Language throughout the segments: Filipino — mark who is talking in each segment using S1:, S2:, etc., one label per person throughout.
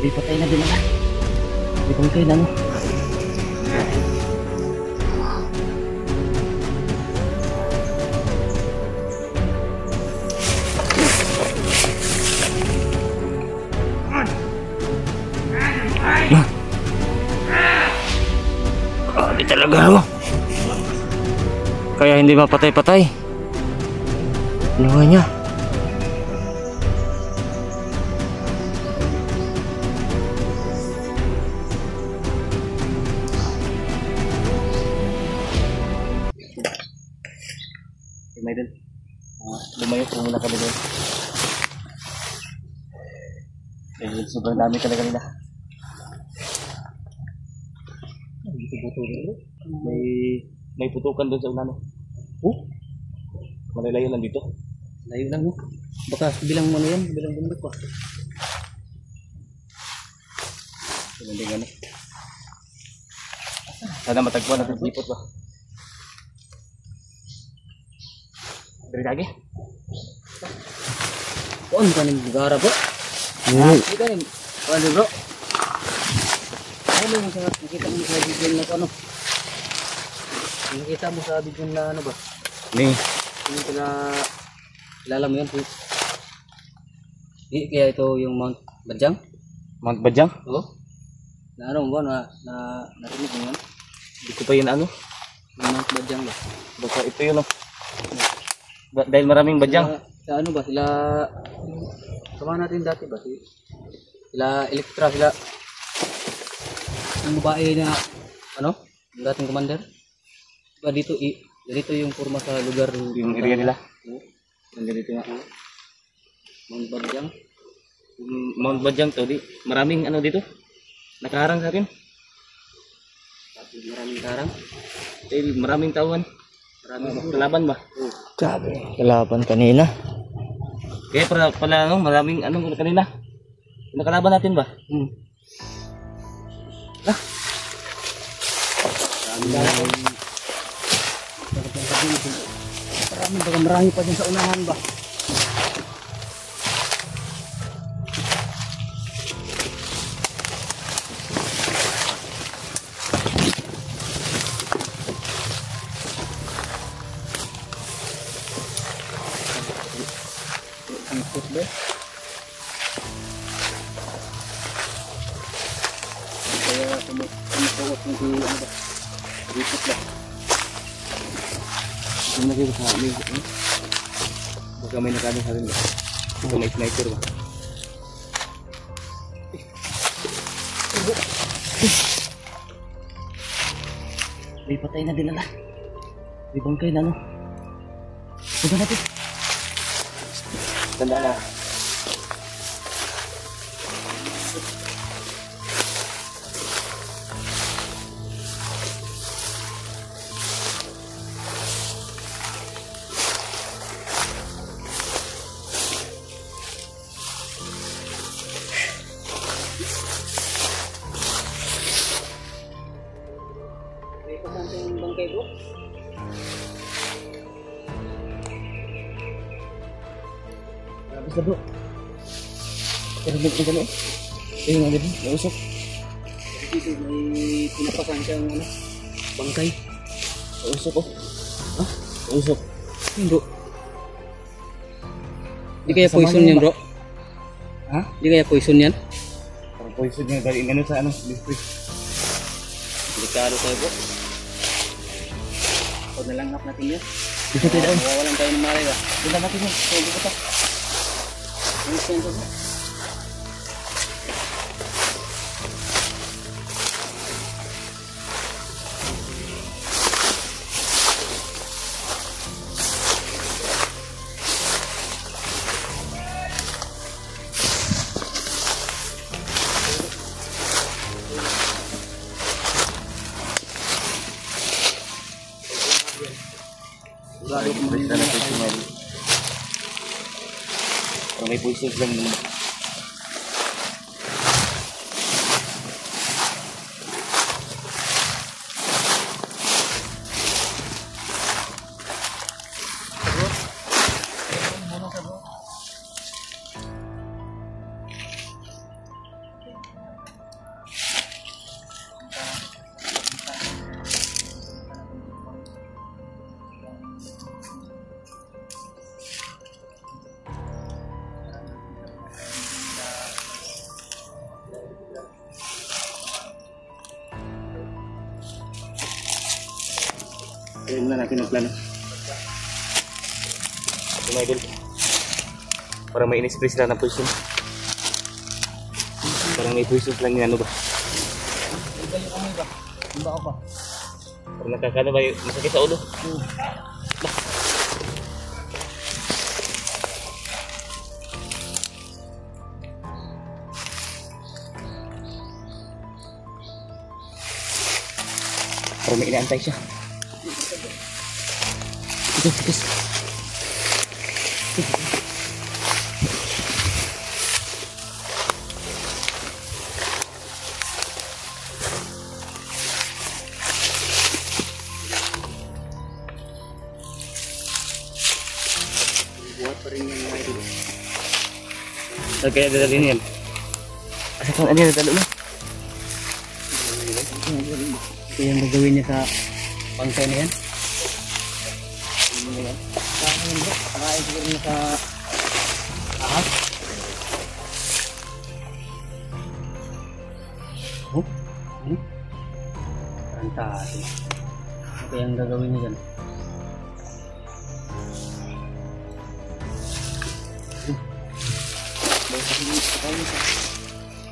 S1: May patay na din na. May bangkay na no. Grabe talaga oh. Kaya hindi mapatay-patay. Ano nga niya? May din. Lumayo po muna kami doon. Sobrang dami talaga nila. May putukan doon sa ulan. Oh? Malalayo lang dito. Layo lang no. Baka bilang ano yan, bilang bundok pa. Hindi gano'n. Sana matagpuan natin sipot ba? Dari lagi. Kuan ka ning gara bro. Kita ning kuan bro. Ano yung sangat nakita mo sa video na ano? Nakita mo sa video na ano ba? Ni. Yung kilala mo yan po. Kaya ito yung Mount Bajang? Mount Bajang? Oo. Na ano mo ba? Narinig mo yan? Hindi ko pa yun ano? Yung Mount Bajang ba? Baka ito yun oh. Dahil maraming Bajang. Sa ano ba? Sila sama natin dati ba? Sila Elektra, sila yung babae na ano? Yung dating commander. Diba dito yung forma sa lugar yung area nila. Yung dito nga. Mount Bajang. Mount Bajang to, maraming ano dito. Nakaharang sa akin. Maraming karang. Maraming tauhan. Maraming kalaban ba? Sabi, kalaban kanina. Kaya pala ano, maraming ano kanina. Nakalaban natin ba? Marami pa dyan sa unahan ba? Kaya sumusuot yung ano ba? Ripot ba? Hindi na kayo sa amin. Baka may nakano sa rin ba? Baka may sniper ba? May patay na din na. May bangkay na no. Punta natin. Tanda na. May pasante yung bangkay bro. Bisa bro. Pero may gano eh. Ayun nga din, nausok. Dito may pinapasan siyang ano, bangkay. Nausok oh. Ha? Nausok. Bro. Di kaya poison yan bro? Ha? Di kaya poison yan? Parang poison yan dahil ano sa ano, district. Delikado tayo bro. Pag nalanggap natin yan. Dito tayo doon. Wawalan tayo ng malay ba? Dito natin yan. Pwede ko ito. Ano siya ito bro? May pulsos lang naman. Ayun na natin ang plano. Ito mga idol. Para may in-express lang na poison. Parang may poison lang yung ano ba? Iba yung amoy ba? Iba ako ba? Parang nakakano ba yung masakit sa ulo? Parang may inaantay siya. Tigas. Buat pa rin yan mga idol. Kaya dadalhin yan. Asakan ano yan dadalo na? Ito yung gagawin niya sa pangkay na yan. Ano yan? Saan yun bro? Pakain siguro niya sa ahas. Oh? Ano? Tarantado. Ito yung gagawin niya dyan.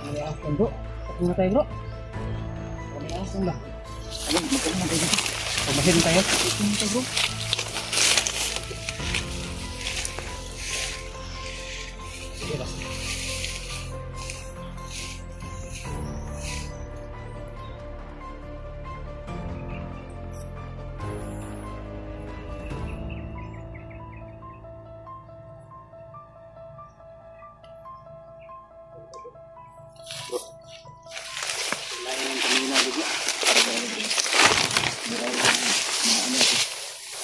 S1: May asan bro? Tapos na tayo bro. May asan ba? Ayun, magkaroon na tayo dito. Pagmasin tayo. Ito na tayo bro. Sige ba?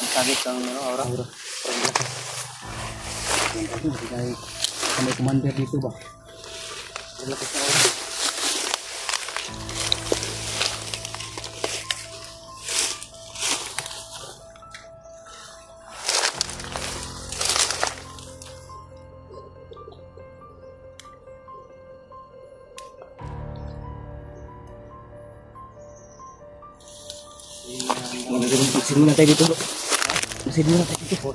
S1: Target ang aura. May commander dito ba? Malapit na aura. Masin muna tayo dito. Masin muna tayo dito.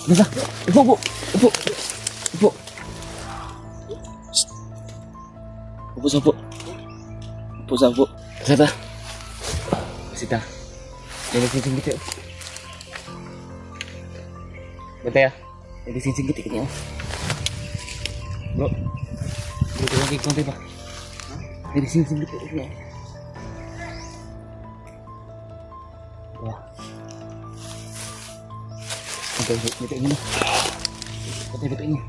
S1: Nasa? Upo. Upo sa upo. Kata. Sita. Jangan sing gitu. Betul ya? Jadi sing gitu kayaknya. Bro. Bro lagi konti pak. Jadi sing gitu kayaknya. Wah. Betul ini. Betul ini.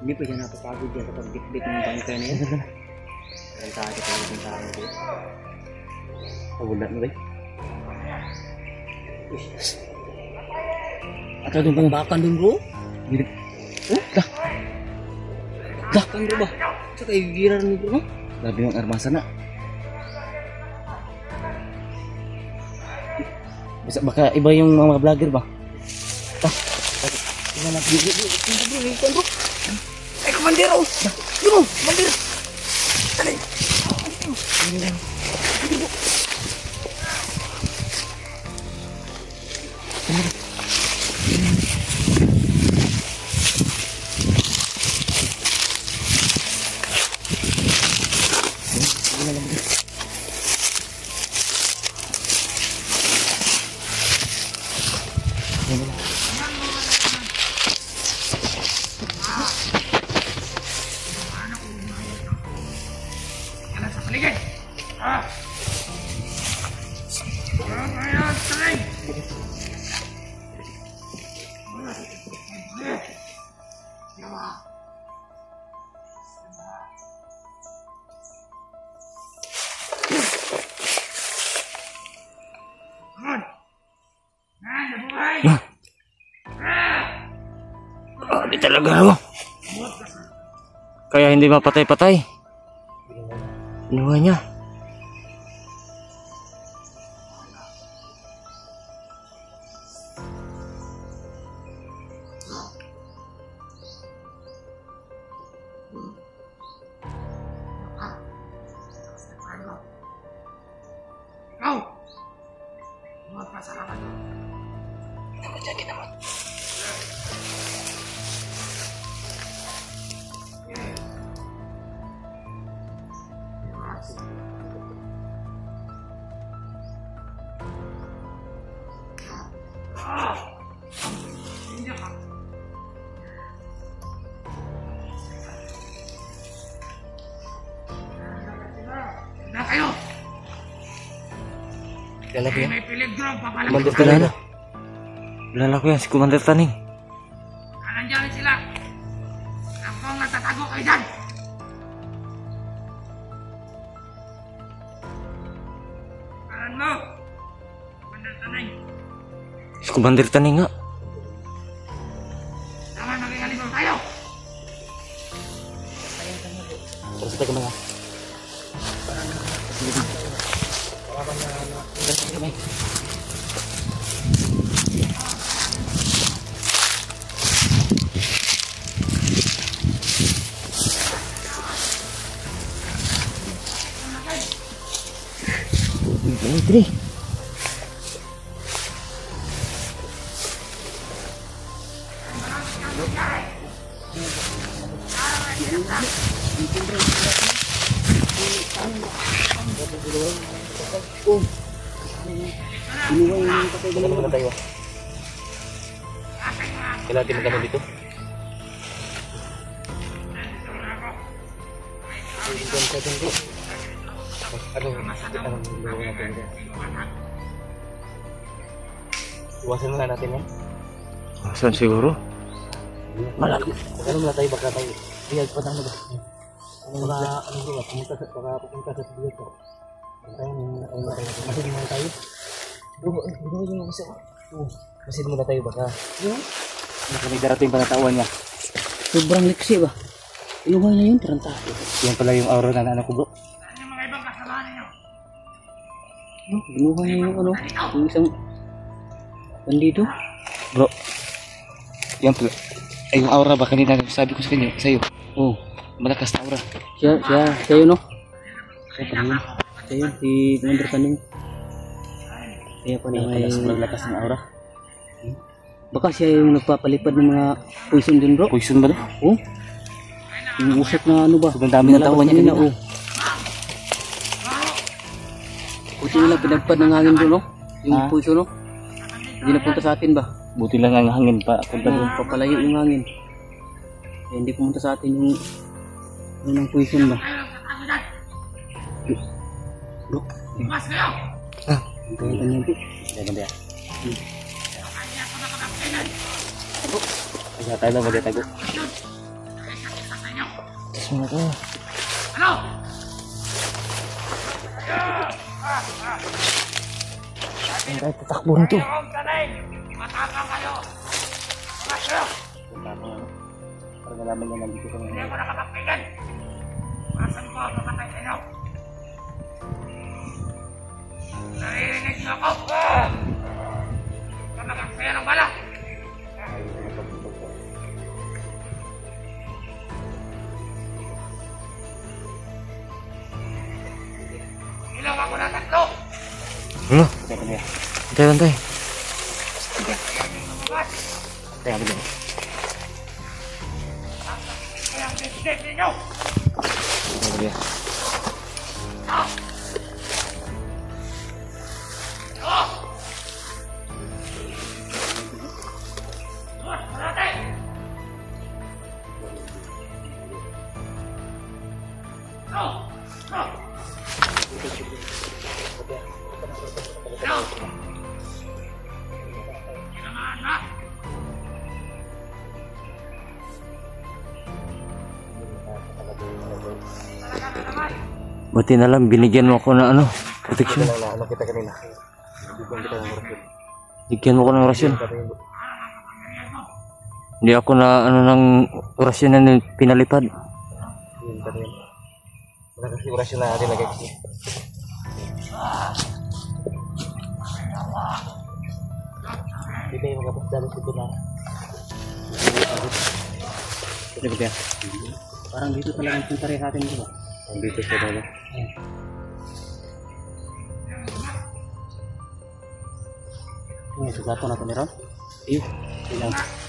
S1: Hindi pa siya napapagod yan kapag bit-bit ng bangka niya. Rentado pa yung bintang ko. Pagulat mo ba? At doon kang bakan doon bro? Dah! Bakan bro ba? Sa kaigiran mo bro? Labi ng armasa na. Baka iba yung mga vlogger ba? Tingnan natin bro. Ay, komandero! Bro, komandero! Dali! Grabe talaga ako. Kaya hindi mapatay-patay. Ginawa niya.
S2: Na kayo!
S1: Kilala ko yan.
S2: May peligro, papalaki
S1: Commander
S2: ko.
S1: Taning. Kilala ko yan, si Commander Taning.
S2: Nandiyan sila. Akong natatago kayo dyan. Karan mo. Commander Taning.
S1: Si Commander Taning nga.
S2: Naman maging aligaw tayo.
S1: Terus kita kemana? Ini Kailan tayo? Kailan natin magkano dito? Iwasan muna natin yan. Iwasan siguro? Malaki. Ano muna tayo, baka tayo. Biyag pa tayo ba? Pupunta sa biyag ko. Masin muna tayo. Masin muna tayo baka. May darating pa na tawan niya.
S3: Sobrang liksi ba? Inuhay na yun, tarantado.
S1: Yan pala yung aura na anak ko, bro.
S2: Saan yung mga ibang kasamahan ninyo?
S3: Inuhay na yung ano, yung isang bandito.
S1: Bro, yan pala. Ay, yung aura ba kanina sabi ko sa kanya, sa'yo.
S3: Oh,
S1: Malakas na aura.
S3: siya yun, no? Siya yun, si Commander Taning. Kaya pa na
S1: Yan
S3: may...
S1: pala sobrang lakas ng aura.
S3: Baka siya yung nagpapalipad ng mga poison din, bro.
S1: Poison ba na?
S3: Oh, yung usap na ano ba?
S1: Sobrang dami ng tawa niya kanina.
S3: Oh. Buti nila pinagpad ng hangin doon, no? Yung poison, no? Hindi napunta sa atin ba?
S1: Buti lang ang hangin pa. Punta doon.
S3: Papalayo yung hangin. Kaya hindi pumunta sa atin yung ano ng poison ba? Bro,
S2: Mas kayo!
S3: ang kaya ganyan po.
S1: Ganda. Kaya tayo lang magatago. Tapos muna tayo.
S2: Ano?
S1: Saan tayo tatakbo nito?
S2: Mayroong Taning! Matapang kayo! Mas kayo!
S1: Para nalaman niya nandito kami.
S2: Hindi ako nakapagpigan! Masan ko ang mamatay sa inyo! Naririnig niyo ako! Kamagagsaya ng bala! Ilaw ako na tatlo!
S1: Ano? Bantay. Tayo ako dyan.
S2: Kaya ang bisig ninyo!
S1: Tayo dyan. Buti na lang binigyan mo ako ng ano, protection.
S4: Ano kita kanina?
S1: Bigyan mo ko ng orasyon. Hindi ako na ano ng orasyon na pinalipad.
S4: Yun pa rin. Wala kasi orasyon na natin lagay kasi. Hindi tayo magkapagdalo sa ito na.
S1: Ano ba yan?
S3: Parang dito talaga ang punta rin natin, di ba?
S4: Dito sa dala.
S3: Yung sugato natin ni Ron.
S1: Iyo.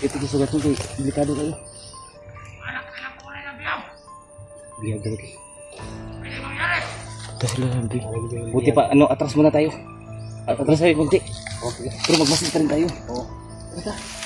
S1: Ito yung sugat mo. Delikado kayo.
S2: Anak sila po na ng biyaw!
S1: Biyag talaga.
S2: Pwede mangyari!
S1: Ito sila nabi. Buti pa, ano, atras muna tayo. Atras tayo kunti. Okay. Pero magmasid pa rin tayo. Oo. Tara.